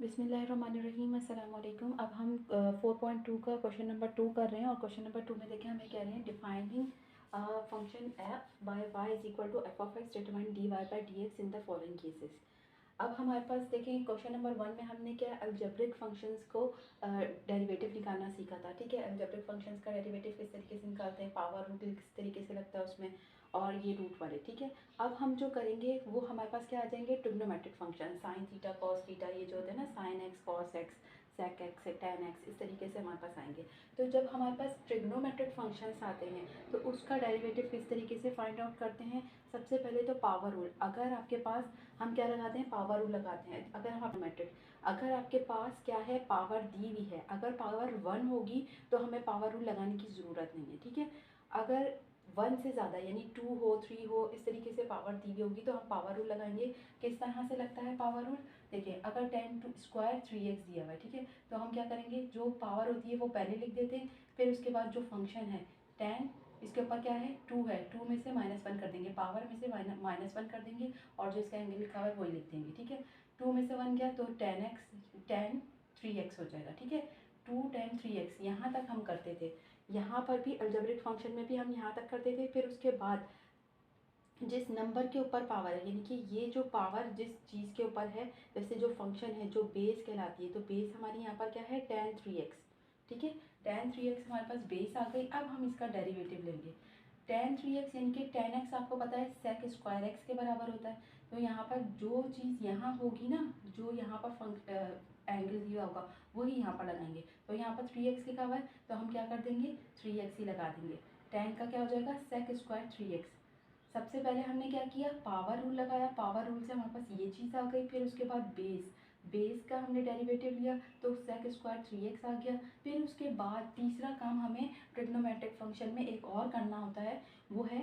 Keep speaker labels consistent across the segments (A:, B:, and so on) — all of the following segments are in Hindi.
A: बिस्मिल्लाहिर्रहमानिर्रहीम अस्सलाम वालेकुम। अब हम 4.2 का क्वेश्चन नंबर 2 कर रहे हैं और क्वेश्चन नंबर 2 में देखें हमें कह रहे हैं defining function F by Y is equal to F of X determine D Y by D X in the following cases. अब हमारे पास देखें क्वेश्चन नंबर 1 में हमने क्या अलजेब्रिक फंक्शंस को डेरिवेटिव निकालना सीखा था। ठीक है, अलजेब्रिक फंक्शंस का डेरिवेटिव किस तरीके से निकालते हैं, पावर रूट किस तरीके से लगता है उसमें, और ये रूट वाले। ठीक है, अब हम जो करेंगे वो हमारे पास क्या आ जाएंगे, trigonometric function, sine theta cos theta, ये जो होते हैं ना, sine X cos X sec X tan X, इस तरीके से हमारे पास आएंगे। तो जब हमारे पास ट्रिग्नोमेट्रिक फंक्शंस आते हैं तो उसका डेरिवेटिव किस तरीके से फाइंड आउट करते हैं। सबसे पहले तो पावर रूल, अगर आपके पास हम क्या लगाते हैं, पावर रूल लगाते हैं। अगर हम मैट्रिक, अगर आपके पास क्या है, पावर दी हुई है, अगर पावर 1 होगी तो हमें पावर रूल लगाने की ज़रूरत नहीं है। ठीक है, अगर 1 से ज़्यादा यानी 2 हो 3 हो इस तरीके से पावर दी हुई होगी तो हम पावर रूल लगाएंगे। किस तरह से लगता है पावर रूल, देखिए अगर 10 टू स्क्वायर 3x दिया हुआ है, ठीक है, तो हम क्या करेंगे, जो पावर होती है वो पहले लिख देते हैं, फिर उसके बाद जो फंक्शन है 10, इसके ऊपर क्या है 2 है, 2 में से -1 कर देंगे, पावर में से -1 कर देंगे और जो इसका एंगल लिखा हुआ है वही लिख देंगे। ठीक है, 2 में से 1 गया तो 10 3x हो जाएगा। ठीक है, 2 10 3x यहाँ तक हम करते थे। यहाँ पर भी अलजेब्रिक फंक्शन में भी हम यहाँ तक करते थे। फिर उसके बाद जिस नंबर के ऊपर पावर है, यानी कि ये जो पावर जिस चीज़ के ऊपर है, जैसे जो फंक्शन है जो बेस कहलाती है, तो बेस हमारी यहाँ पर क्या है tan 3x। ठीक है, tan 3x हमारे पास बेस आ गई। अब हम इसका डेरिवेटिव लेंगे। tan 3x यानी कि tan x आपको पता है sec स्क्वायर x के बराबर होता है। तो यहाँ पर जो चीज़ यहाँ होगी ना, जो यहाँ पर एंगल दिया होगा वही यहाँ पर लगाएंगे। तो यहाँ पर 3x लिखा हुआ है तो हम क्या कर देंगे, 3x ही लगा देंगे। tan का क्या हो जाएगा, sec स्क्वायर 3x। सबसे पहले हमने क्या किया, पावर रूल लगाया, पावर रूल से हमारे पास ये चीज़ आ गई। फिर उसके बाद बेस का हमने डेरिवेटिव लिया तो सेक स्क्वायर 3x आ गया। फिर उसके बाद तीसरा काम हमें ट्रिग्नोमेट्रिक फंक्शन में एक और करना होता है, वो है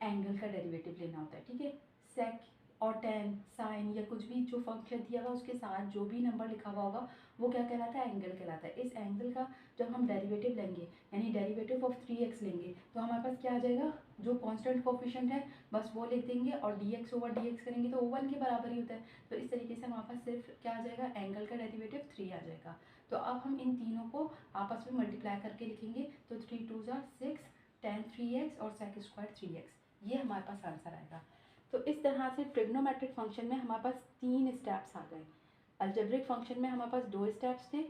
A: एंगल का डेरिवेटिव लेना होता है। ठीक है, सेक और टेन साइन या कुछ भी जो फंक्शन दिया हुआ उसके साथ जो भी नंबर लिखा हुआ होगा वो क्या कहलाता है, एंगल कहलाता है। इस एंगल का जब हम डेरिवेटिव लेंगे यानी डेरिवेटिव ऑफ 3x लेंगे तो हमारे पास क्या आ जाएगा, जो कांस्टेंट कोफिशिएंट है बस वो लिख देंगे और dx ओवर dx करेंगे तो 1 के बराबर ही होता है। तो इस तरीके से हमारे पास सिर्फ क्या आ जाएगा, एंगल का डेरिवेटिव 3 आ जाएगा। तो अब हम इन तीनों को आपस में मल्टीप्लाई करके लिखेंगे तो 3 2 6 tan 3x और sec स्क्वायर 3x, ये हमारे पास आंसर आएगा। तो इस तरह से ट्रिग्नोमेट्रिक फंक्शन में हमारे पास 3 स्टेप्स आ गए। अलजेब्रिक फंक्शन में हमारे पास 2 स्टेप्स थे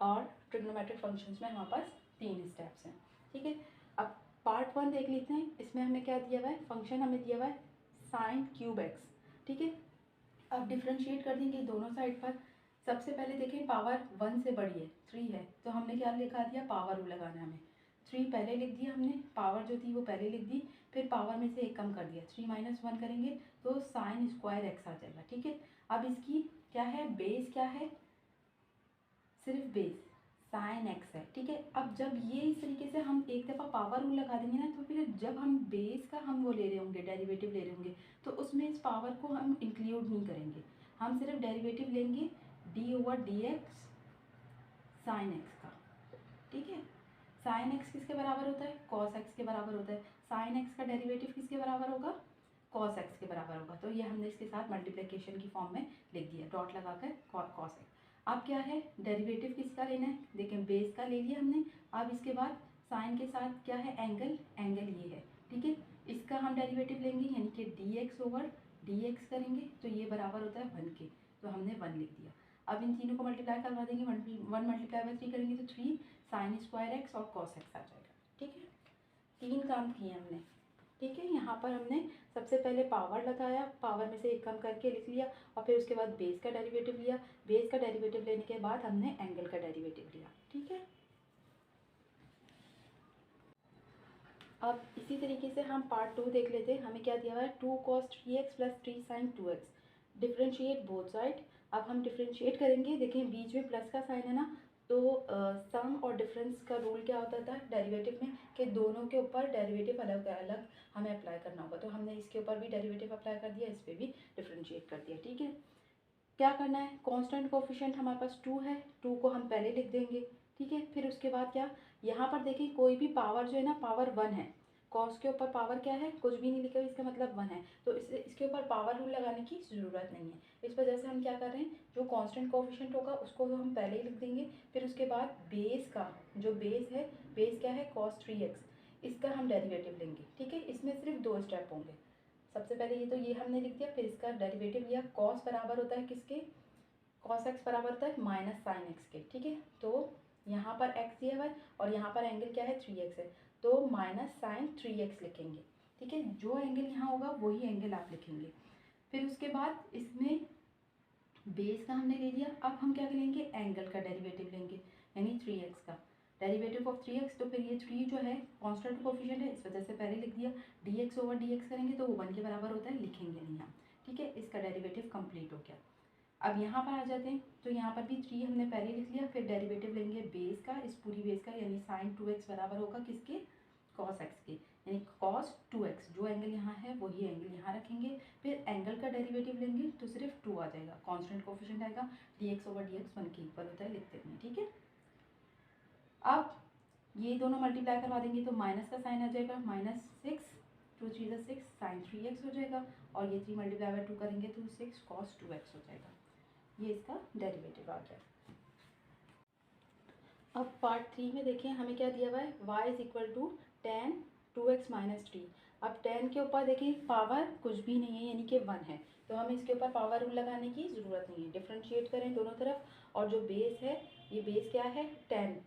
A: और ट्रिग्नोमेट्रिक फंक्शंस में हमारे पास 3 स्टेप्स हैं। ठीक है, अब पार्ट 1 देख लेते हैं। इसमें हमें क्या दिया हुआ है, फंक्शन हमें दिया हुआ है साइन क्यूब एक्स। ठीक है, अब डिफ्रेंशिएट कर देंगे दोनों साइड पर। सबसे पहले देखें पावर 1 से बड़ी है 3 है तो हमने क्या लिखा दिया, पावर रूल लगाना है हमें। 3 पहले लिख दिया हमने, पावर जो थी वो पहले लिख दी, फिर पावर में से एक कम कर दिया, 3 - 1 करेंगे तो साइन स्क्वायर एक्स आ जाएगा। ठीक है, अब इसकी क्या है, बेस क्या है, सिर्फ बेस साइन एक्स है। ठीक है, अब जब ये इस तरीके से हम एक दफ़ा पावर रूल लगा देंगे ना तो फिर जब हम बेस का हम वो ले रहे होंगे, डेरिवेटिव ले रहे होंगे, तो उसमें इस पावर को हम इंक्लूड नहीं करेंगे। हम सिर्फ डेरिवेटिव लेंगे D over D x sine x का। ठीक है, साइन एक्स किसके बराबर होता है, कॉस एक्स के बराबर होता है। साइन एक्स का डेरिवेटिव किसके बराबर होगा, कॉस एक्स के बराबर होगा। तो ये हमने इसके साथ मल्टीप्लिकेशन की फॉर्म में लिख दिया, डॉट लगाकर कॉस एक्स। अब क्या है, डेरिवेटिव किसका लेना है, देखें बेस का ले लिया हमने। अब इसके बाद साइन के साथ क्या है, एंगल, एंगल ये है। ठीक है, इसका हम डेरिवेटिव लेंगे यानी कि D x over D x करेंगे तो ये बराबर होता है 1 के, तो हमने 1 लिख दिया। अब इन तीनों को मल्टीप्लाई करवा देंगे, 1 मल्टीप्लाई बाई 3 करेंगे तो 3 साइन स्क्वायर एक्स और कॉस एक्स आ जाएगा। ठीक है, 3 काम किए हमने। ठीक है, यहाँ पर हमने सबसे पहले पावर लगाया, पावर में से एक कम करके लिख लिया और फिर उसके बाद बेस का डेरिवेटिव लिया। बेस का डेरिवेटिव लेने के बाद हमने एंगल का डेरिवेटिव लिया। ठीक है, अब इसी तरीके से हम पार्ट 2 देख लेते हैं। हमें क्या दिया हुआ है, 2 cos 3x plus 3 sin 2x, differentiate both side. अब हम डिफ्रेंशिएट करेंगे, देखें बीच में प्लस का साइन है ना, तो सम और डिफरेंस का रूल क्या होता था डेरिवेटिव में, कि दोनों के ऊपर डेरिवेटिव अलग अलग हमें अप्लाई करना होगा। तो हमने इसके ऊपर भी डेरिवेटिव अप्लाई कर दिया, इस पर भी डिफ्रेंशिएट कर दिया। ठीक है, क्या करना है, कांस्टेंट कोफिशिएंट हमारे पास 2 है, 2 को हम पहले लिख देंगे। ठीक है, फिर उसके बाद क्या, यहाँ पर देखिए कोई भी पावर जो है ना, पावर 1 है कॉस के ऊपर पावर क्या है, कुछ भी नहीं लिखा हुआ, इसका मतलब 1 है, तो इसके ऊपर पावर रूल लगाने की ज़रूरत नहीं है। इस वजह से हम क्या कर रहे हैं, जो कांस्टेंट कोएफिशिएंट होगा उसको हम पहले ही लिख देंगे, फिर उसके बाद बेस का जो बेस है, बेस क्या है cos 3x, इसका हम डेरिवेटिव लेंगे। ठीक है, इसमें सिर्फ 2 स्टेप होंगे। सबसे पहले ये हमने लिख दिया, फिर इसका डेरिवेटिव लिया। कॉस बराबर होता है किसके, कॉस एक्स बराबर होता है माइनस साइन एक्स के। ठीक है, तो यहाँ पर x दिया हुआ है और यहाँ पर एंगल क्या है 3x है, तो माइनस साइन 3x लिखेंगे। ठीक है, जो एंगल यहाँ होगा वही एंगल आप लिखेंगे। फिर उसके बाद इसमें बेस का हमने ले लिया, अब हम क्या लेंगे, एंगल का डेरिवेटिव लेंगे, यानी 3x का डेरिवेटिव ऑफ 3x। तो फिर ये 3 जो है कांस्टेंट कोएफिशिएंट है, इस वजह से पहले लिख दिया। dx ओवर dx करेंगे तो वो 1 के बराबर होता है, लिखेंगे नहीं हम। ठीक है, इसका डेरिवेटिव कंप्लीट हो गया। अब यहाँ पर आ जाते हैं, तो यहाँ पर भी 3 हमने पहले लिख लिया, फिर डेरिवेटिव लेंगे बेस का, इस पूरी बेस का, यानी साइन 2x बराबर होगा किसके, कॉस एक्स के, यानी कॉस 2x। जो एंगल यहाँ है वही एंगल यहाँ रखेंगे। फिर एंगल का डेरिवेटिव लेंगे तो सिर्फ 2 आ जाएगा, कांस्टेंट कोएफिशिएंट आएगा, dx ओवर dx 1 के इक्वल होता है, लिख देंगे। ठीक है, अब ये दोनों मल्टीप्लाई करवा देंगे तो माइनस का साइन आ जाएगा, -6 2 3 6 साइन 3x हो जाएगा, और ये 3 मल्टीप्लाई बाय 2 करेंगे तो 6 cos 2x हो जाएगा। ये इसका डेरिवेटिव आ गया। अब पार्ट 3 में देखें हमें क्या दिया हुआ है, y is equal to tan 2x minus 3। अब tan के ऊपर देखें पावर कुछ भी नहीं है, यानी कि 1 है, तो हमें इसके ऊपर पावर रूल लगाने की ज़रूरत नहीं है। डिफ्रेंशिएट करें दोनों तरफ, और जो बेस है, ये बेस क्या है tan,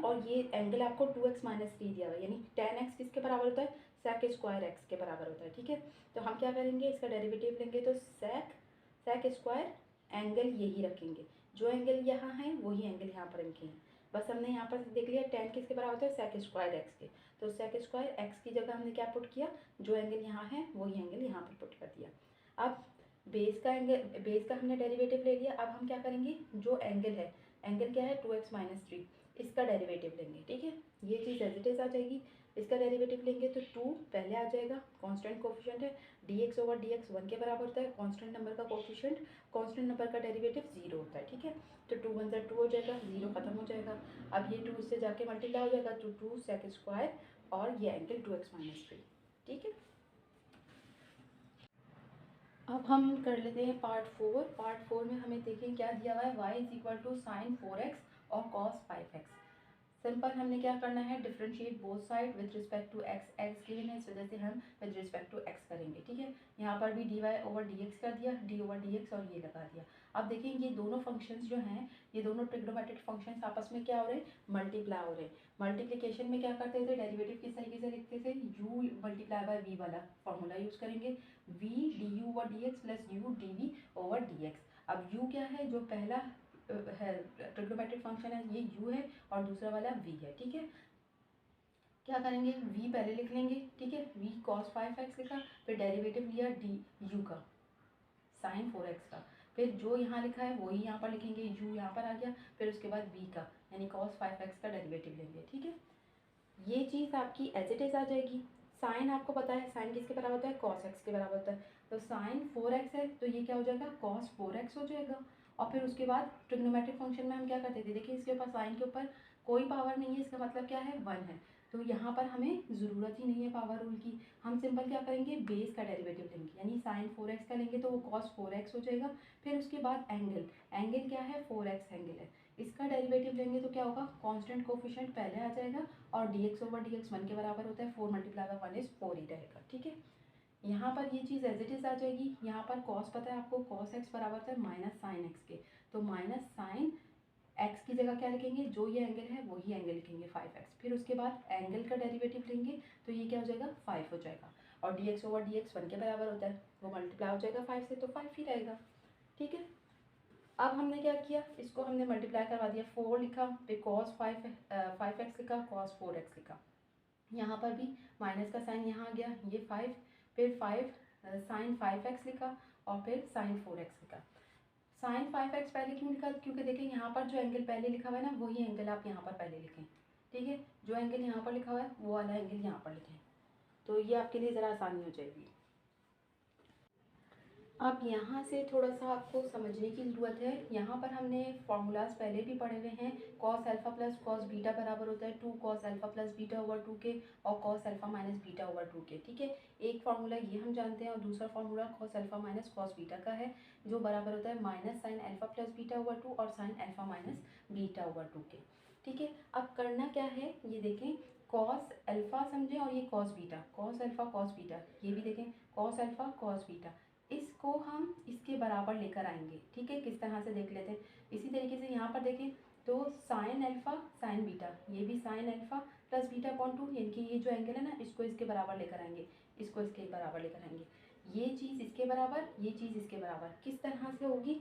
A: और ये एंगल आपको 2x माइनस 3 दिया हुआ है, यानी tan x किसके बराबर होता है, sec स्क्वायर x के बराबर होता है। ठीक है, तो हम क्या करेंगे, इसका डेरिवेटिव लेंगे तो sec स्क्वायर एंगल यही रखेंगे, जो एंगल यहाँ है वही एंगल यहाँ पर रखेंगे। बस हमने यहाँ पर देख लिया tan किसके बराबर होता है, sec स्क्वायर x के, तो sec स्क्वायर x की जगह हमने क्या पुट किया, जो एंगल यहाँ है वही एंगल यहाँ पर पुट कर दिया। अब बेस का एंगल, बेस का हमने डेरिवेटिव ले लिया। अब हम क्या करेंगे, जो एंगल है, एंगल क्या है 2x माइनस 3, इसका डेरिवेटिव लेंगे। ठीक है, ये चीज़ एज इट इज आ जाएगी। इसका डेरिवेटिव लेंगे तो 2 पहले आ जाएगा, कांस्टेंट कोएफिशिएंट है, dx ओवर dx 1 के बराबर होता है, कांस्टेंट नंबर का कोएफिशिएंट, कांस्टेंट नंबर का डेरिवेटिव 0 होता है। ठीक है, तो 2 1 2 हो जाएगा, 0 खत्म हो जाएगा। अब ये 2 इससे जाके मल्टीप्लाई हो जाएगा, तो 2 sec स्क्वायर और ये एंगल 2x माइनस 3। ठीक है, अब हम कर लेते हैं पार्ट 4। पार्ट 4 में हमें देखें क्या दिया हुआ है, y is equal to sine 4x और cos 5x। सिंपल हमने क्या करना है, differentiate both side with respect to x, x given है, इस वजह से हम विद रिस्पेक्ट टू x करेंगे। ठीक है, यहाँ पर भी dy ओवर dx कर दिया, d ओवर dx और ये लगा दिया। अब देखिए ये दोनों फंक्शंस जो हैं, ये दोनों ट्रिग्नोमेट्रिक फंक्शंस आपस में क्या हो रहे हैं, मल्टीप्लाई हो रहे हैं। मल्टीप्लिकेशन में क्या करते थे, डेरिवेटिव किस तरीके से लिखते थे, u मल्टीप्लाई बाय v वाला फॉर्मूला यूज़ करेंगे, v du over dx plus u dv over dx। अब u क्या है, जो पहला है ट्रिग्नोमेट्रिक फंक्शन है, ये u है, और दूसरा वाला v है। ठीक है, क्या करेंगे, v पहले लिख लेंगे। ठीक है, v cos 5x लिखा, फिर डेरिवेटिव लिया du का साइन 4x का, फिर जो यहाँ लिखा है वही यहाँ पर लिखेंगे, u यहाँ पर आ गया, फिर उसके बाद v का यानी cos 5x का डेरिवेटिव लेंगे। ठीक है, ये चीज़ आपकी एज इट इज आ जाएगी। साइन आपको पता है, साइन किसके बराबर होता है, cos x के बराबर होता है, तो साइन 4x है तो ये क्या हो जाएगा, cos 4x हो जाएगा। और फिर उसके बाद ट्रिग्नोमेट्रिक फंक्शन में हम क्या करते थे, देखिए इसके ऊपर साइन के ऊपर कोई पावर नहीं है, इसका मतलब क्या है 1 है, तो यहाँ पर हमें ज़रूरत ही नहीं है पावर रूल की। हम सिंपल क्या करेंगे, बेस का डेरिवेटिव लेंगे, यानी साइन 4x का लेंगे तो वो cos 4x हो जाएगा। फिर उसके बाद एंगल, एंगल क्या है 4x एंगल है, इसका डेरिवेटिव लेंगे तो क्या होगा, कांस्टेंट कोएफिशिएंट पहले आ जाएगा, और dx ओवर dx 1 के बराबर होता है, 4 मल्टीप्लाई बाय 1 इज 4 ही रहेगा। ठीक है, यहाँ पर ये चीज़ एज इट इज आ जाएगी। यहाँ पर cos पता है आपको, cos x बराबर होता है माइनस साइन x के, तो माइनस साइन x की जगह क्या लिखेंगे, जो ये एंगल है वही एंगल लिखेंगे 5x। फिर उसके बाद एंगल का डेरिवेटिव लेंगे तो ये क्या हो जाएगा 5 हो जाएगा, और dx ओवर dx 1 के बराबर होता है, वो मल्टीप्लाई हो जाएगा 5 से, तो 5 ही रहेगा। ठीक है, अब हमने क्या किया, इसको हमने मल्टीप्लाई करवा दिया, 4 लिखा, फिर cos 5x लिखा, cos 4x लिखा, यहाँ पर भी माइनस का साइन यहाँ आ गया, ये 5, फिर 5 साइन 5x लिखा, और फिर साइन 4x लिखा। साइन 5x पहले क्यों लिखा, क्योंकि देखिए यहाँ पर जो एंगल पहले लिखा हुआ है ना, वही एंगल आप यहाँ पर पहले लिखें। ठीक है, जो एंगल यहाँ पर लिखा हुआ है वो वाला एंगल यहाँ पर लिखें, तो ये आपके लिए ज़रा आसानी हो जाएगी। अब यहाँ से थोड़ा सा आपको समझने की ज़रूरत है। यहाँ पर हमने फार्मूलाज पहले भी पढ़े हुए हैं। Cos alpha plus cos beta बराबर होता है 2 cos alpha plus beta over 2 के, और cos alpha minus beta over 2 के। ठीक है, एक फार्मूला ये हम जानते हैं और दूसरा formula cos alpha minus cos beta का है, जो बराबर होता है minus sine alpha plus beta over 2 और sine alpha minus beta over 2 के। ठीक है, अब करना क्या है ये देखें। कॉस अल्फ़ा समझें और ये cos beta, cos alpha cos beta, ये भी देखें कॉस अल्फ़ा कॉस बीटा, इसको हम इसके बराबर लेकर आएंगे। ठीक है, किस तरह से देख लेते हैं। इसी तरीके से यहाँ पर देखें तो साइन अल्फ़ा साइन बीटा, ये भी sine alpha plus beta upon 2, यानी कि ये जो एंगल है ना, इसको इसके बराबर लेकर आएंगे, इसको इसके बराबर लेकर आएंगे। ये चीज़ इसके बराबर, ये चीज़ इसके बराबर, किस तरह से होगी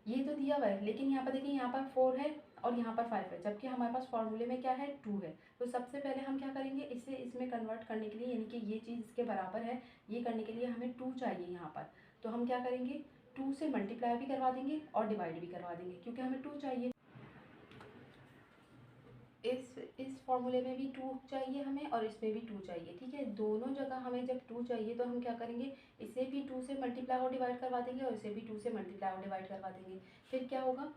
A: ये तो दिया हुआ है, लेकिन यहाँ पर देखिए यहाँ पर 4 है और यहाँ पर 5 है, जबकि हमारे पास फॉर्मूले में क्या है 2 है। तो सबसे पहले हम क्या करेंगे, इसे इसमें कन्वर्ट करने के लिए, यानी कि ये चीज़ इसके बराबर है, ये करने के लिए हमें 2 चाहिए यहाँ पर। तो हम क्या करेंगे, 2 से मल्टीप्लाई भी करवा देंगे और डिवाइड भी करवा देंगे, क्योंकि हमें 2 चाहिए। इस फॉर्मूले में भी 2 चाहिए हमें और इसमें भी 2 चाहिए। ठीक है, दोनों जगह हमें जब 2 चाहिए तो हम क्या करेंगे, इसे भी 2 से मल्टीप्लाई और डिवाइड करवा देंगे और इसे भी 2 से मल्टीप्लाई और डिवाइड करवा देंगे। फिर क्या होगा,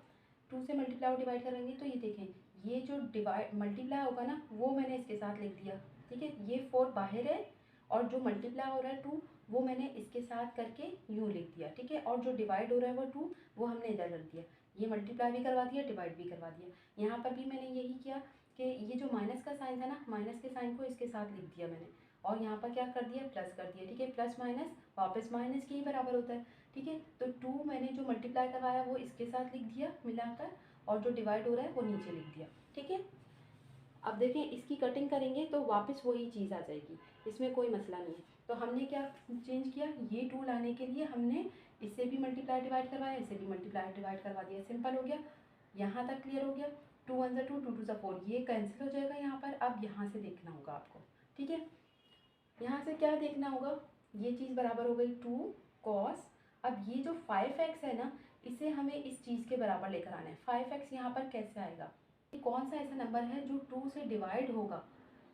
A: 2 से मल्टीप्लाई और डिवाइड करेंगे तो ये देखें, ये जो डिवाइड मल्टीप्लाई होगा ना वो मैंने इसके साथ लिख दिया। ठीक है, ये 4 बाहर है और जो मल्टीप्लाई हो रहा है 2 वो मैंने इसके साथ करके यूँ लिख दिया। ठीक है, और जो डिवाइड हो रहा है वो 2 वो हमने इधर रख दिया। ये मल्टीप्लाई भी करवा दिया, डिवाइड भी करवा दिया। यहाँ पर भी मैंने यही किया कि ये जो माइनस का साइन था ना, माइनस के साइन को इसके साथ लिख दिया मैंने, और यहाँ पर क्या कर दिया, प्लस कर दिया। ठीक है, प्लस माइनस वापस माइनस के ही बराबर होता है। ठीक है, तो 2 मैंने जो मल्टीप्लाई करवाया वो इसके साथ लिख दिया मिलाकर, और जो डिवाइड हो रहा है वो नीचे लिख दिया। ठीक है, अब देखें इसकी कटिंग करेंगे तो वापस वही चीज़ आ जाएगी, इसमें कोई मसला नहीं है। तो हमने क्या चेंज किया, ये 2 लाने के लिए हमने इससे भी मल्टीप्लाई डिवाइड करवाया, इससे भी मल्टीप्लाई डिवाइड करवा दिया, सिंपल हो गया। यहाँ तक क्लियर हो गया। 2 1 ज़ा 2, 2 2 ज़ा 4, ये कैंसिल हो जाएगा यहाँ पर। अब यहाँ से देखना होगा आपको। ठीक है, यहाँ से क्या देखना होगा, ये चीज़ बराबर हो गई 2 कॉस। अब ये जो 5x है ना, इसे हमें इस चीज़ के बराबर लेकर आना है। 5x यहाँ पर कैसे आएगा, ये कौन सा ऐसा नंबर है जो 2 से डिवाइड होगा,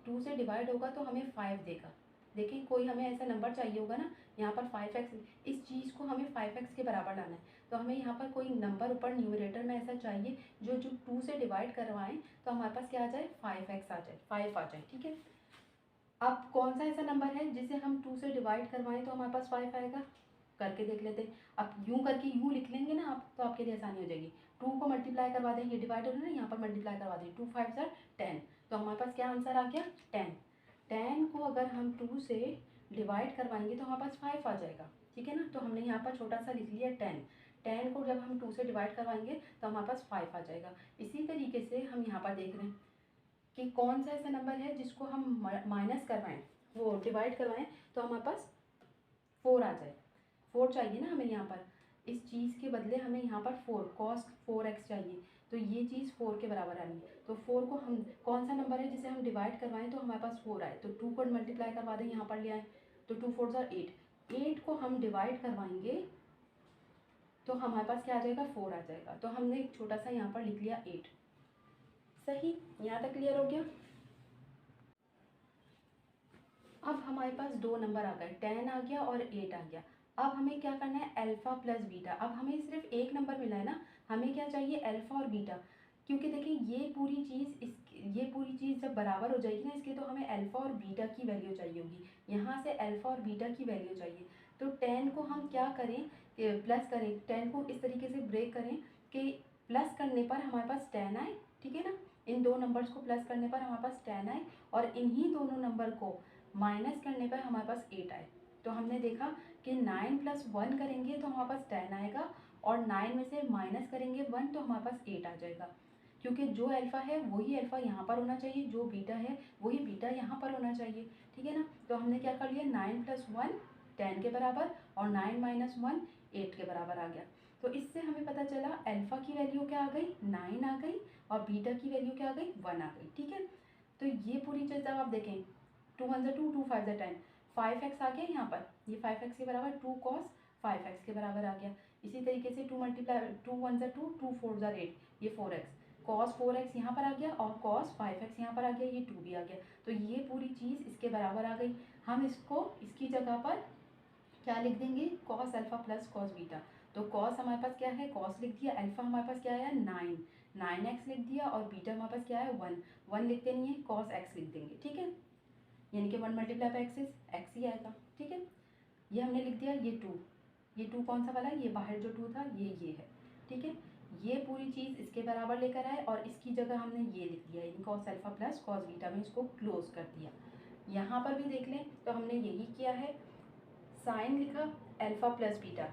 A: 2 से डिवाइड होगा तो हमें 5 देगा। देखें कोई हमें ऐसा नंबर चाहिए होगा ना, यहाँ पर 5x, इस चीज़ को हमें 5x के बराबर लाना है। तो हमें यहाँ पर कोई नंबर ऊपर न्यूमरेटर में ऐसा चाहिए जो 2 से डिवाइड करवाएं तो हमारे पास क्या आ जाए, 5x आ जाए, 5 आ जाए। ठीक है, अब कौन सा ऐसा नंबर है जिसे हम 2 से डिवाइड करवाएं तो हमारे पास 5 आएगा, करके देख लेते हैं। अब यूँ करके यूँ लिख लेंगे ना आप, तो आपके लिए आसानी हो जाएगी। 2 को मल्टीप्लाई करवा दें, ये डिवाइड हो रहा है ना, यहाँ पर मल्टीप्लाई करवा दें, 2 5 ज़ा 10, तो हमारे पास क्या आंसर आ गया 10। 10 को अगर हम 2 से डिवाइड करवाएंगे तो हमारे पास 5 आ जाएगा। ठीक है ना, तो हमने यहाँ पर छोटा सा लिख लिया 10। 10 को जब हम 2 से डिवाइड करवाएंगे तो हमारे पास 5 आ जाएगा। इसी तरीके से हम यहाँ पर देख रहे हैं कि कौन सा ऐसा नंबर है जिसको हम माइनस करवाएं, वो डिवाइड करवाएं तो हमारे पास 4 आ जाए। 4 चाहिए ना हमें यहाँ पर, इस चीज़ के बदले हमें यहाँ पर 4 कॉस 4x चाहिए, तो ये चीज़ 4 के बराबर आनी है। तो 4 को हम, कौन सा नंबर है जिसे हम डिवाइड करवाएं तो हमारे पास 4 आए, तो 2 को मल्टीप्लाई करवा दें, यहाँ पर ले आए, तो 2 4 ज़ा 8। 8 को हम डिवाइड करवाएंगे तो हमारे पास क्या आ जाएगा, 4 आ जाएगा। तो हमने एक छोटा सा यहाँ पर लिख लिया 8। सही, यहाँ तक क्लियर हो गया। अब हमारे पास 2 नंबर आ गए, 10 आ गया और 8 आ गया। अब हमें क्या करना है, अल्फ़ा प्लस बीटा। अब हमें सिर्फ एक नंबर मिला है ना, हमें क्या चाहिए, अल्फ़ा और बीटा। क्योंकि देखिए ये पूरी चीज़ जब बराबर हो जाएगी ना इसके, तो हमें अल्फ़ा और बीटा की वैल्यू चाहिए होगी। यहाँ से अल्फ़ा और बीटा की वैल्यू चाहिए। तो 10 को हम क्या करें, प्लस करें, 10 को इस तरीके से ब्रेक करें कि प्लस करने पर हमारे पास 10 आए। ठीक है ना, इन दो नंबर्स को प्लस करने पर हमारे पास 10 आए, और इन्हीं दोनों नंबर को माइनस करने पर हमारे पास 8 आए। तो हमने देखा कि 9 प्लस 1 करेंगे तो हमारे पास 10 आएगा, और 9 में से माइनस करेंगे 1 तो हमारे पास 8 आ जाएगा। क्योंकि जो अल्फ़ा है वही अल्फ़ा यहाँ पर होना चाहिए, जो बीटा है वही बीटा यहाँ पर होना चाहिए। ठीक है ना, तो हमने क्या कर लिया, 9 प्लस 1 10 के बराबर, और 9 माइनस 1 8 के बराबर आ गया। तो इससे हमें पता चला अल्फ़ा की वैल्यू क्या आ गई, 9 आ गई, और बीटा की वैल्यू क्या आ गई, 1 आ गई। ठीक है, तो ये पूरी चीज़ जब आप देखें, 2 1 ज़ा 2, 2 5 ज़ा 10, 5x आ गया यहाँ पर, ये 5x के बराबर 2 cos 5x के बराबर आ गया। इसी तरीके से 2 मल्टीप्लाई 2 1 ज़ा 2, 2 4 ज़ा 8, ये 4x, cos 4x यहाँ पर आ गया, और cos 5x यहाँ पर आ गया, ये 2 भी आ गया। तो ये पूरी चीज़ इसके बराबर आ गई। हम इसको इसकी जगह पर क्या लिख देंगे, cos alpha plus cos beta. तो कॉस हमारे पास क्या है, कॉस लिख दिया, अल्फा हमारे पास क्या है 9 एक्स लिख दिया, और बीटा हमारे पास क्या है 1 लिखते नहीं है, कॉस एक्स लिख देंगे, ठीक है। यानी कि 1 multiply by X is X ही आएगा, ठीक है। ये हमने लिख दिया, ये टू कौन सा वाला है, ये बाहर जो टू था ये है, ठीक है। ये पूरी चीज़ इसके बराबर लेकर आए और इसकी जगह हमने ये लिख दिया, यानी cos alpha plus cos beta में इसको क्लोज कर दिया। यहाँ पर भी देख लें तो हमने यही किया है, साइन लिखा अल्फा प्लस बीटा,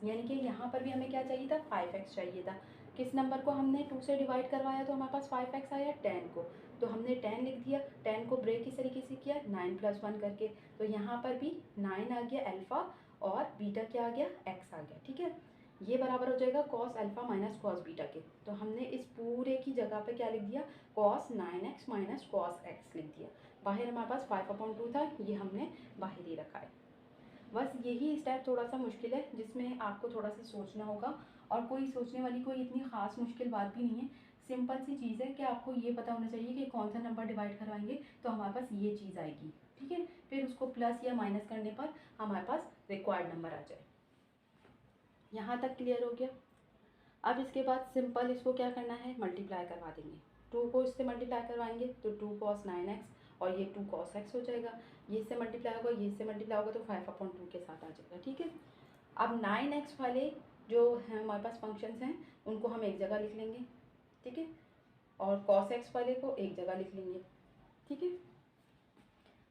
A: यानी कि यहाँ पर भी हमें क्या चाहिए था 5x चाहिए था। किस नंबर को हमने 2 से डिवाइड करवाया तो हमारे पास 5x आया 10 को, तो हमने 10 लिख दिया, 10 को ब्रेक किस तरीके से किया 9 + 1 करके, तो यहाँ पर भी 9 आ गया अल्फ़ा और बीटा क्या आ गया x आ गया, ठीक है। ये बराबर हो जाएगा cos alpha minus cos beta के, तो हमने इस पूरे की जगह पे क्या लिख दिया, cos 9x minus cos x लिख दिया। बाहर हमारे पास 5/2 था, ये हमने बाहर ही रखा है। बस यही स्टेप थोड़ा सा मुश्किल है, जिसमें आपको थोड़ा सा सोचना होगा, और कोई सोचने वाली कोई इतनी ख़ास मुश्किल बात भी नहीं है, सिंपल सी चीज़ है कि आपको ये पता होना चाहिए कि कौन सा नंबर डिवाइड करवाएंगे तो हमारे पास ये चीज़ आएगी, ठीक है। फिर उसको प्लस या माइनस करने पर हमारे पास रिक्वायर्ड नंबर आ जाए। यहाँ तक क्लियर हो गया। अब इसके बाद सिंपल इसको क्या करना है, मल्टीप्लाई करवा देंगे। 2 को इससे मल्टीप्लाई करवाएंगे तो 2 cos 9x और ये 2 cos x हो जाएगा, ये इससे मल्टीप्लाई होगा, ये इससे मल्टीप्लाई होगा, तो 5/2 के साथ आ जाएगा, ठीक है। अब 9x वाले जो हैं हमारे पास फंक्शंस हैं उनको हम एक जगह लिख लेंगे, ठीक है, और cos x वाले को एक जगह लिख लेंगे, ठीक है।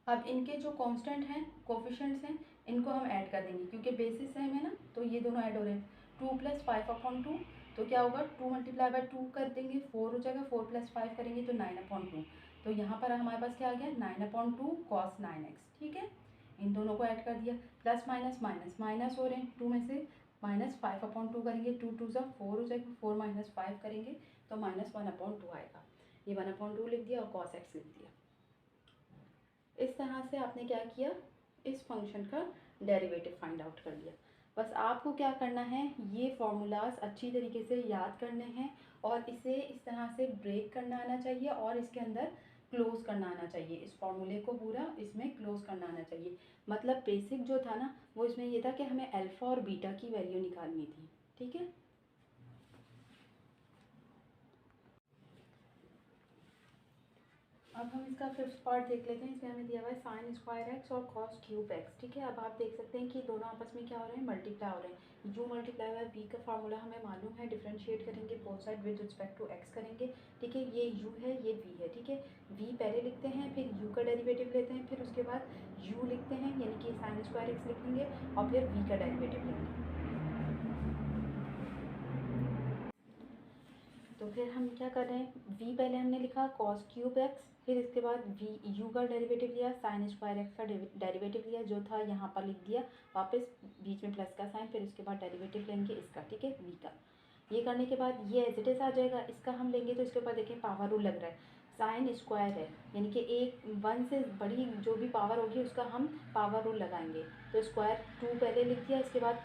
A: अब इनके जो कांस्टेंट हैं, कोफिशिएंट्स हैं, इनको हम ऐड कर देंगे, क्योंकि बेसिस सेम है ना, तो ये दोनों ऐड हो रहे हैं। 2 + 5/2, तो क्या होगा 2 × 2 कर देंगे 4 हो जाएगा, 4 + 5 करेंगे तो 9/2, तो यहाँ पर हमारे पास क्या आ गया 9/2 cos 9x, ठीक है। इन दोनों को ऐड कर दिया, प्लस माइनस माइनस माइनस हो रहे हैं, 2 में से माइनस 5/2 करेंगे, 2 2 ज़ा 4 हो जाएगा, 4 - 5 करेंगे तो -1/2 आएगा। ये 1/2 लिख दिया और cos x लिख दिया। इस तरह से आपने क्या किया, इस फंक्शन का डेरिवेटिव फाइंड आउट कर लिया। बस आपको क्या करना है, ये फार्मूलाज अच्छी तरीके से याद करने हैं और इसे इस तरह से ब्रेक करना आना चाहिए और इसके अंदर क्लोज करना आना चाहिए, इस फार्मूले को पूरा इसमें क्लोज करना आना चाहिए। मतलब बेसिक जो था ना वो इसमें ये था कि हमें अल्फ़ा और बीटा की वैल्यू निकालनी थी, ठीक है। अब हम इसका फिफ्थ पार्ट देख लेते हैं। इसमें हमें दिया हुआ है साइन स्क्वायर एक्स और कॉस क्यूब एक्स, ठीक है। अब आप देख सकते हैं कि दोनों आपस में क्या हो रहे हैं, मल्टीप्लाई हो रहे हैं। यू मल्टीप्लाई हुआ है, वी का फार्मूला हमें मालूम है, डिफरेंशिएट करेंगे both side with respect to X करेंगे, ठीक है। ये यू है, ये वी है, ठीक है। वी पहले लिखते हैं, फिर यू का डेरिवेटिव लेते हैं, फिर उसके बाद यू लिखते हैं, यानी कि साइन स्क्वायर एक्स लिख लेंगे और फिर वी का डेरिवेटिव लेंगे। तो फिर हम क्या कर रहे हैं, v पहले हमने लिखा cos क्यूब एक्स, फिर इसके बाद v u का डेरिवेटिव लिया, साइन स्क्वायर एक्स का डेरिवेटिव लिया, जो था यहाँ पर लिख दिया वापस बीच में प्लस का साइन, फिर उसके बाद डेरिवेटिव लेंगे इसका, ठीक है, v का। ये करने के बाद ये एज इट इज़ आ जाएगा, इसका हम लेंगे तो इसके ऊपर देखें पावर रूल लग रहा है, साइन स्क्वायर है, यानी कि एक 1 से बड़ी जो भी पावर होगी उसका हम पावर रूल लगाएंगे। तो स्क्वायर 2 पहले लिख दिया, इसके बाद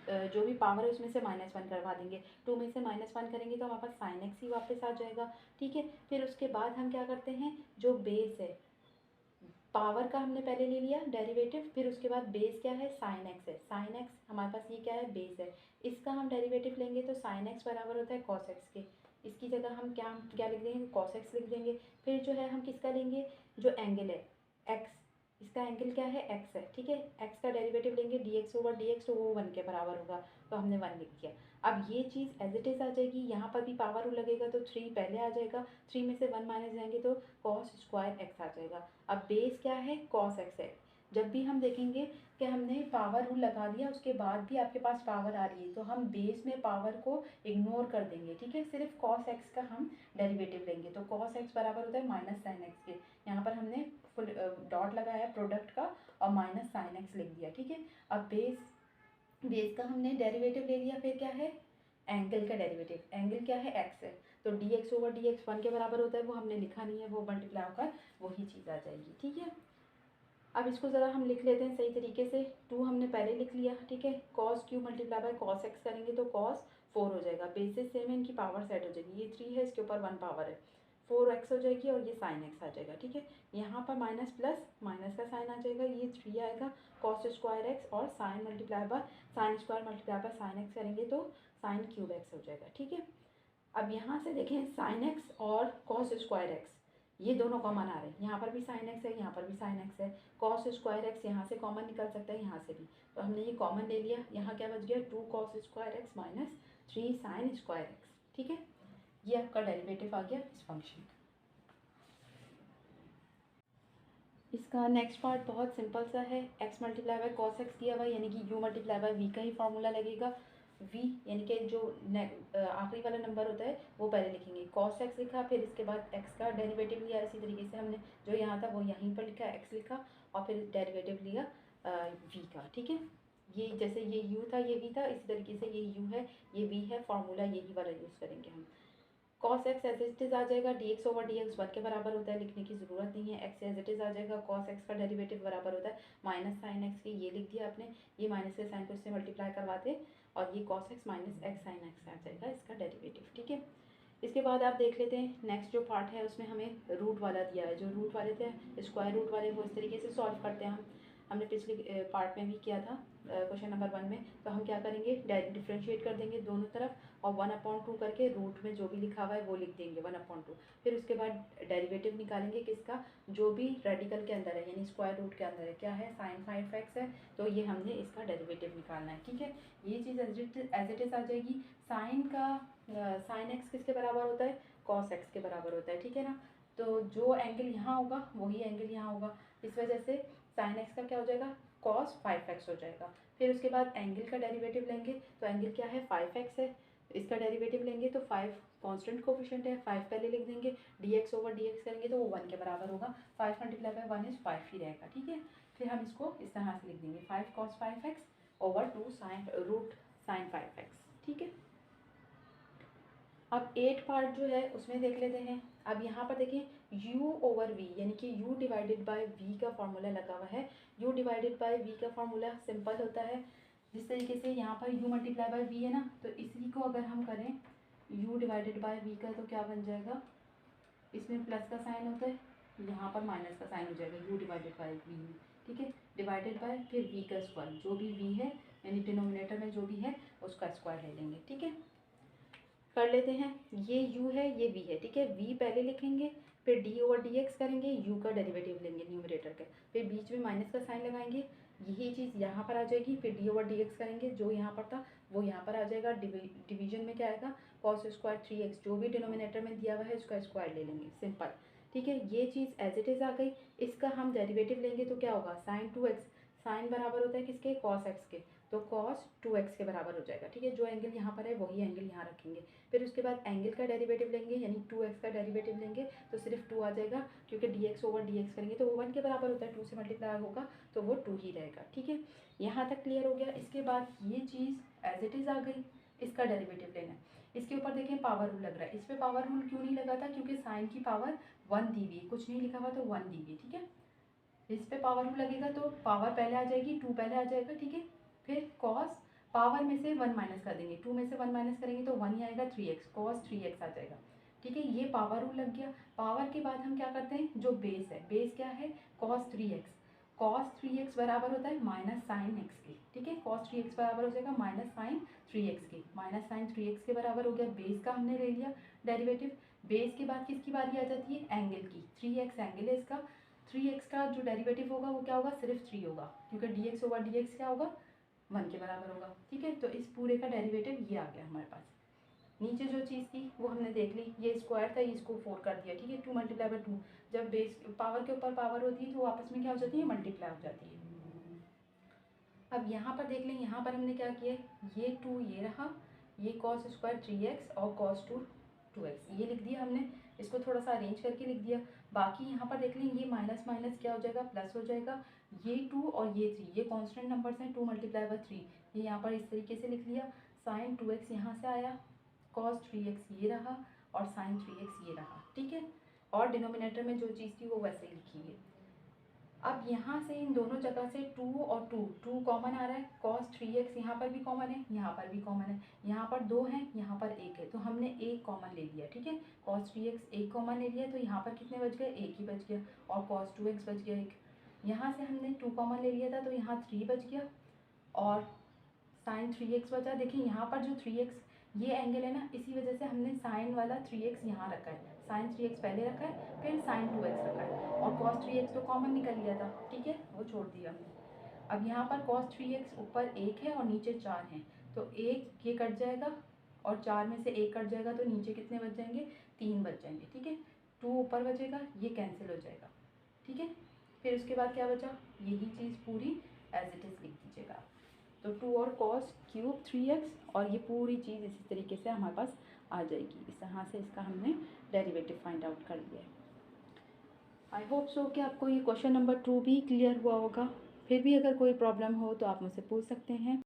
A: जो भी पावर है उसमें से -1 करवा देंगे, 2 में से -1 करेंगे तो हमारे पास साइन एक्स ही वापस आ जाएगा, ठीक है। फिर उसके बाद हम क्या करते हैं, जो बेस है पावर का हमने पहले ले लिया डेरिवेटिव, फिर उसके बाद बेस क्या है साइन एक्स है, साइन एक्स हमारे पास ये क्या है बेस है, इसका हम डेरिवेटिव लेंगे तो साइन एक्स बराबर होता है कॉस एक्स के, इसकी जगह हम क्या क्या लिख देंगे कॉस एक्स लिख देंगे। फिर जो है हम किसका लेंगे, जो एंगल है एक्स, इसका एंगल क्या है एक्स है, ठीक है। एक्स का डेरिवेटिव लेंगे dx/dx, तो वो 1 के बराबर होगा, तो हमने 1 लिख दिया। अब ये चीज़ एज इट इज़ आ जाएगी, यहाँ पर भी पावर रूल लगेगा तो 3 पहले आ जाएगा, 3 में से 1 माइनस जाएंगे तो कॉस स्क्वायर एक्स आ जाएगा। अब बेस क्या है कॉस एक्स है, जब भी हम देखेंगे कि हमने पावर रूल लगा दिया उसके बाद भी आपके पास पावर आ रही है तो हम बेस में पावर को इग्नोर कर देंगे, ठीक है, सिर्फ कॉस एक्स का हम डेरिवेटिव लेंगे, तो कॉस एक्स बराबर होता है माइनस साइन एक्स के, यहाँ पर हमने फुल डॉट लगाया प्रोडक्ट का और माइनस साइन एक्स लिख दिया, ठीक है। अब बेस का हमने डेरिवेटिव ले लिया, फिर क्या है एंगल का डेरिवेटिव, एंगल क्या है एक्स है, तो dx/dx 1 के बराबर होता है, वो हमने लिखा नहीं है, वो मल्टीप्लाई होकर वही चीज़ आ जाएगी, ठीक है। अब इसको ज़रा हम लिख लेते हैं सही तरीके से, 2 हमने पहले लिख लिया, ठीक है, cos cube multiply by cos x करेंगे तो कॉस 4 हो जाएगा, बेसिस सेम है, इनकी पावर सेट हो जाएगी, ये 3 है इसके ऊपर 1 पावर है, 4x हो जाएगी और ये साइन x आ जाएगा, ठीक है। यहाँ पर माइनस प्लस माइनस का साइन आ जाएगा, ये 3 आएगा, कॉस स्क्वायर x और sine multiply by sine square multiply by sine x करेंगे तो साइन क्यूब x हो जाएगा, ठीक है। अब यहाँ से देखें साइन x और कॉस स्क्वायर x ये दोनों कॉमन आ रहे हैं, यहाँ पर भी साइन x है, यहाँ पर भी साइन x है, कॉस स्क्वायर x यहाँ से कॉमन निकल सकता है, यहाँ से भी, तो हमने ये कॉमन ले लिया। यहाँ क्या बच गया 2 cos square x minus 3 sine square x, ठीक है। ये आपका डेरिवेटिव आ गया इस फंक्शन का। इसका नेक्स्ट पार्ट बहुत सिंपल सा है, x multiply by cos x दिया हुआ है, यानी कि u मल्टीप्लाई बाय v का ही फॉर्मूला लगेगा। v यानी कि जो आखिरी वाला नंबर होता है वो पहले लिखेंगे, cos x लिखा, फिर इसके बाद x का डेरिवेटिव लिया, इसी तरीके से हमने जो यहाँ था वो यहीं पर लिखा, x लिखा और फिर डेरिवेटिव लिया v का, ठीक है। ये जैसे ये u था ये v था, इसी तरीके से ये u है ये v है, फॉर्मूला यही वाला यूज़ करेंगे हम। cos x as it is आ जाएगा, dx ओवर dx 1 के बराबर होता है, लिखने की ज़रूरत नहीं है। x एज इट इज़ आ जाएगा, cos x का डेरिवेटिव बराबर होता है माइनस साइन x के, ये लिख दिया आपने, ये माइनस के साइन को इससे मल्टीप्लाई करवाते और ये cos x minus x sine x आ जाएगा इसका डेरिवेटिव, ठीक है। इसके बाद आप देख लेते हैं नेक्स्ट जो पार्ट है उसमें हमें रूट वाला दिया है, जो रूट वाले थे स्क्वायर रूट वाले वो इस तरीके से सॉल्व करते हैं हमने पिछले पार्ट में भी किया था क्वेश्चन नंबर 1 में। तो हम क्या करेंगे डिफ्रेंशिएट कर देंगे दोनों तरफ और 1/2 करके रूट में जो भी लिखा हुआ है वो लिख देंगे 1/2। फिर उसके बाद डेरिवेटिव निकालेंगे किसका, जो भी रेडिकल के अंदर है यानी स्क्वायर रूट के अंदर है, क्या है साइन 5x है, तो ये हमने इसका डेरिवेटिव निकालना है, ठीक है। ये चीज़ एज इट इज़ आ जाएगी। साइन का साइन x किसके बराबर होता है, कॉस x के बराबर होता है, ठीक है ना। तो जो एंगल यहाँ होगा वही एंगल यहाँ होगा, इस वजह से साइन x का क्या हो जाएगा cos 5x हो जाएगा। फिर उसके बाद एंगल का डेरिवेटिव लेंगे, तो एंगल क्या है 5x है, इसका डेरिवेटिव लेंगे तो 5 कांस्टेंट कोफिशिएंट है, 5 पहले लिख देंगे, dx ओवर dx करेंगे तो वो 1 के बराबर होगा, 5 मल्टीप्लाई बाय 1 इज 5 ही रहेगा, ठीक है। फिर हम इसको इस तरह से लिख देंगे 5 cos 5x over 2 sine root sine 5x, ठीक है। अब 8 पार्ट जो है उसमें देख लेते हैं। अब यहाँ पर देखें u ओवर v यानी कि u डिवाइडेड बाय v का फॉर्मूला लगा हुआ है। u डिवाइडेड बाय v का फॉर्मूला सिंपल होता है, जिस तरीके से यहाँ पर u मल्टीप्लाई बाय v है ना, तो इसी को अगर हम करें u डिवाइडेड बाय v का तो क्या बन जाएगा, इसमें प्लस का साइन होता है, यहाँ पर माइनस का साइन हो जाएगा u डिवाइडेड बाय v में, ठीक है। डिवाइडेड बाय फिर v का स्क्वायर, जो भी v है यानी डिनोमिनेटर में जो भी है उसका स्क्वायर ले लेंगे, ठीक है। कर लेते हैं, ये u है ये v है, ठीक है। v पहले लिखेंगे, फिर d ओवर dx करेंगे, u का डेरिवेटिव लेंगे न्यूमरेटर का, फिर बीच में माइनस का साइन लगाएंगे, यही चीज़ यहाँ पर आ जाएगी, फिर d ओवर dx करेंगे, जो यहाँ पर था वो यहाँ पर आ जाएगा, डिवीजन में क्या आएगा cos स्क्वायर 3x, जो भी डिनोमिनेटर में दिया हुआ है उसका स्क्वायर ले लेंगे, सिंपल, ठीक है। ये चीज़ एज इट इज़ आ गई। इसका हम डेरिवेटिव लेंगे तो क्या होगा साइन 2x, साइन बराबर होता है किसके cos x के, तो cos 2x के बराबर हो जाएगा, ठीक है। जो एंगल यहाँ पर है वही एंगल यहाँ रखेंगे। फिर उसके बाद एंगल का डेरिवेटिव लेंगे यानी 2x का डेरिवेटिव लेंगे तो सिर्फ 2 आ जाएगा, क्योंकि dx ओवर dx करेंगे तो वो 1 के बराबर होता है, 2 से मल्टीप्लाई होगा तो वो 2 ही रहेगा, ठीक है। यहाँ तक क्लियर हो गया। इसके बाद ये चीज़ एज इट इज़ आ गई, इसका डेरिवेटिव लेना है। इसके ऊपर देखें पावर रूल लग रहा है, इस पर पावर रूल क्यों नहीं लगा था, क्योंकि साइन की पावर 1 दी हुई, कुछ नहीं लिखा हुआ तो 1 दी हुई, ठीक है। इस पे पावर रूल लगेगा तो पावर पहले आ जाएगी, 2 पहले आ जाएगा, ठीक है। फिर कॉस पावर में से 1 माइनस कर देंगे, 2 में से 1 माइनस करेंगे तो 1 ही आएगा, 3x कॉस 3x आ जाएगा, ठीक है। ये पावर रूल लग गया। पावर के बाद हम क्या करते हैं, जो बेस है, बेस क्या है cos 3x, cos 3x बराबर होता है माइनस साइन x के, ठीक है। cos 3x बराबर हो जाएगा माइनस साइन 3x के, माइनस साइन 3x के बराबर हो गया। बेस का हमने ले लिया डेरिवेटिव। बेस के बाद किसकी बारी आ जाती है, एंगल की, 3x एंगल है इसका, 3x का जो डेरिवेटिव होगा वो क्या होगा सिर्फ 3 होगा, क्योंकि dx ओवर dx क्या होगा 1 के बराबर होगा, ठीक है। तो इस पूरे का डेरिवेटिव ये आ गया हमारे पास। नीचे जो चीज़ थी वो हमने देख ली, ये स्क्वायर था, ये इसको 4 कर दिया, ठीक है। 2 मल्टीप्लाई बाय 2, जब बेस पावर के ऊपर पावर होती है तो वो आपस में क्या हो जाती है, मल्टीप्लाई हो जाती है। अब यहाँ पर देख लें, यहाँ पर हमने क्या किया, ये 2 ये रहा, ये cos स्क्वायर 3x और cos 2x ये लिख दिया हमने, इसको थोड़ा सा अरेंज करके लिख दिया। बाकी यहाँ पर देख लें, ये माइनस माइनस क्या हो जाएगा, प्लस हो जाएगा। ये 2 और ये 3 ये कांस्टेंट नंबर्स हैं, 2 मल्टीप्लाई बाय 3 ये यहाँ पर इस तरीके से लिख लिया। साइन 2x यहाँ से आया, cos 3x ये रहा और साइन 3x ये रहा, ठीक है। और डिनोमिनेटर में जो चीज़ थी वो वैसे ही लिखी है। अब यहाँ से इन दोनों जगह से 2 और 2 कॉमन आ रहा है, cos 3x यहाँ पर भी कॉमन है, यहाँ पर भी कॉमन है, यहाँ पर 2 है, यहाँ पर 1 है, तो हमने 1 कॉमन ले लिया, ठीक है। cos 3x 1 कॉमन ले लिया, तो यहाँ पर कितने बच गए, 1 ही बच गया, और cos 2x बच गया 1। यहाँ से हमने 2 कॉमन ले लिया था, तो यहाँ 3 बच गया, और sin 3x बचा। देखिए यहाँ पर जो 3x ये एंगल है ना, इसी वजह से हमने साइन वाला 3x यहाँ रखा है, sin 3x पहले रखा है, फिर sin 2x रखा है, और cos 3x तो कॉमन निकल लिया था, ठीक है, वो छोड़ दिया हमने। अब यहाँ पर cos 3x ऊपर 1 है और नीचे 4 है, तो 1 ये कट जाएगा और 4 में से 1 कट जाएगा, तो नीचे कितने बच जाएंगे, 3 बच जाएंगे, ठीक है। 2 ऊपर बचेगा, ये कैंसिल हो जाएगा, ठीक है। फिर उसके बाद क्या बचा, यही चीज़ पूरी एज इट इज़ लिख दीजिएगा। तो 2 और cos क्यूब 3x, और ये पूरी चीज़ इसी तरीके से हमारे पास आ जाएगी। इस तरह से इसका हमने डेरिवेटिव फाइंड आउट कर लिया है। आई होप सो कि आपको ये क्वेश्चन नंबर 2 भी क्लियर हुआ होगा। फिर भी अगर कोई प्रॉब्लम हो तो आप मुझसे पूछ सकते हैं।